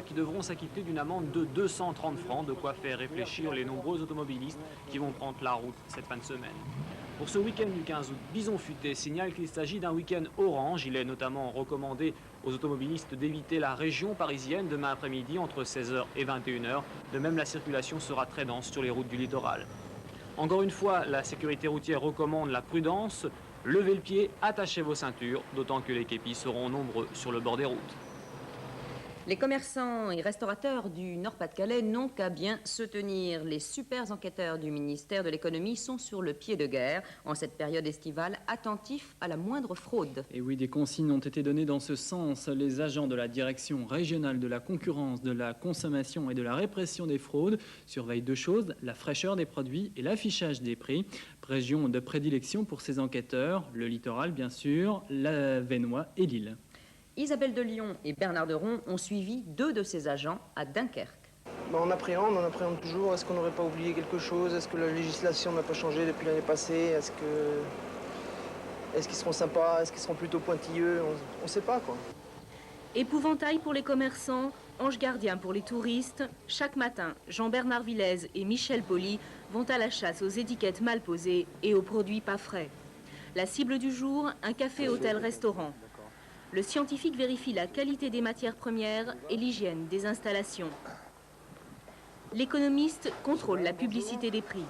qui devront s'acquitter d'une amende de 230 francs, de quoi faire réfléchir les nombreux automobilistes qui vont prendre la route cette fin de semaine. Pour ce week-end du 15 août, Bison Futé signale qu'il s'agit d'un week-end orange. Il est notamment recommandé aux automobilistes d'éviter la région parisienne demain après-midi entre 16 h et 21 h. De même, la circulation sera très dense sur les routes du littoral. Encore une fois, la sécurité routière recommande la prudence. Levez le pied, attachez vos ceintures, d'autant que les képis seront nombreux sur le bord des routes. Les commerçants et restaurateurs du Nord-Pas-de-Calais n'ont qu'à bien se tenir. Les super enquêteurs du ministère de l'économie sont sur le pied de guerre en cette période estivale, attentifs à la moindre fraude. Et oui, des consignes ont été données dans ce sens. Les agents de la direction régionale de la concurrence, de la consommation et de la répression des fraudes surveillent deux choses, la fraîcheur des produits et l'affichage des prix. Région de prédilection pour ces enquêteurs, le littoral bien sûr, la Vénois et Lille. Isabelle de Lyon et Bernard Deron ont suivi deux de ces agents à Dunkerque. On appréhende toujours. Est-ce qu'on n'aurait pas oublié quelque chose? Est-ce que la législation n'a pas changé depuis l'année passée? Est-ce qu'ils seront sympas? Est-ce qu'ils seront plutôt pointilleux? On ne sait pas, quoi. Épouvantail pour les commerçants, ange gardien pour les touristes. Chaque matin, Jean-Bernard Villez et Michel Poli vont à la chasse aux étiquettes mal posées et aux produits pas frais. La cible du jour, un café-hôtel-restaurant. Le scientifique vérifie la qualité des matières premières et l'hygiène des installations. L'économiste contrôle la publicité des prix.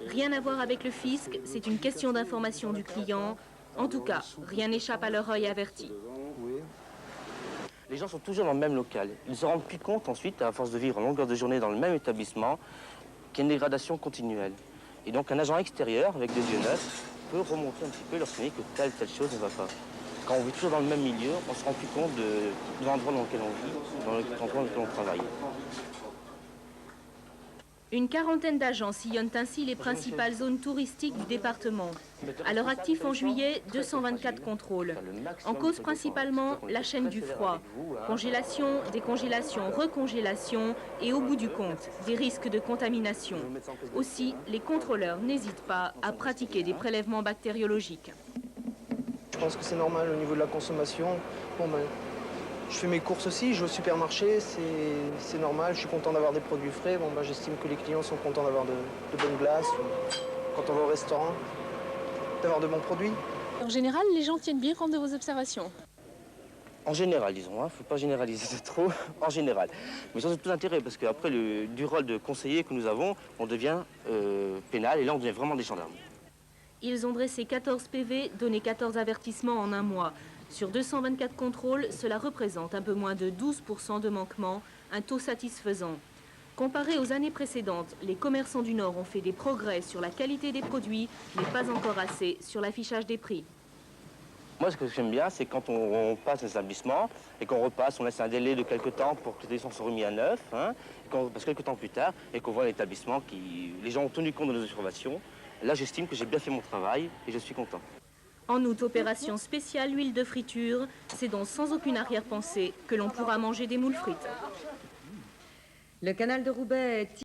Rien à voir avec le fisc, c'est une question d'information du client. En tout cas, rien n'échappe à leur œil averti. Les gens sont toujours dans le même local. Ils ne se rendent plus compte ensuite, à force de vivre en longueur de journée dans le même établissement, qu'il y a une dégradation continuelle. Et donc un agent extérieur, avec des yeux neufs, peut remonter un petit peu lorsqu'on dit que telle chose ne va pas. Quand on vit toujours dans le même milieu, on ne se rend plus compte de l'endroit dans lequel on vit, dans l'endroit dans lequel on travaille. Une quarantaine d'agents sillonnent ainsi les principales zones touristiques du département. À leur actif en juillet, 224 contrôles. En cause principalement la chaîne du froid. Congélation, décongélation, recongélation et au bout du compte, des risques de contamination. Aussi, les contrôleurs n'hésitent pas à pratiquer des prélèvements bactériologiques. Je pense que c'est normal au niveau de la consommation. Je fais mes courses aussi, je vais au supermarché, c'est normal, je suis content d'avoir des produits frais. J'estime que les clients sont contents d'avoir de bonnes glaces. Quand on va au restaurant, d'avoir de bons produits. En général, les gens tiennent bien compte de vos observations. En général, disons, il ne faut pas généraliser trop, en général. Mais ça, c'est tout l'intérêt, parce qu'après, du rôle de conseiller que nous avons, on devient pénal, et là, on devient vraiment des gendarmes. Ils ont dressé 14 PV, donné 14 avertissements en un mois. Sur 224 contrôles, cela représente un peu moins de 12% de manquements, un taux satisfaisant. Comparé aux années précédentes, les commerçants du Nord ont fait des progrès sur la qualité des produits, mais pas encore assez sur l'affichage des prix. Moi, ce que j'aime bien, c'est quand on passe un établissement et qu'on repasse, on laisse un délai de quelques temps pour que les établissements soient remis à neuf, parce que quelques temps plus tard, et qu'on voit l'établissement les gens ont tenu compte de nos observations. Là, j'estime que j'ai bien fait mon travail et je suis content. En août, opération spéciale huile de friture. C'est donc sans aucune arrière-pensée que l'on pourra manger des moules frites. Le canal de Roubaix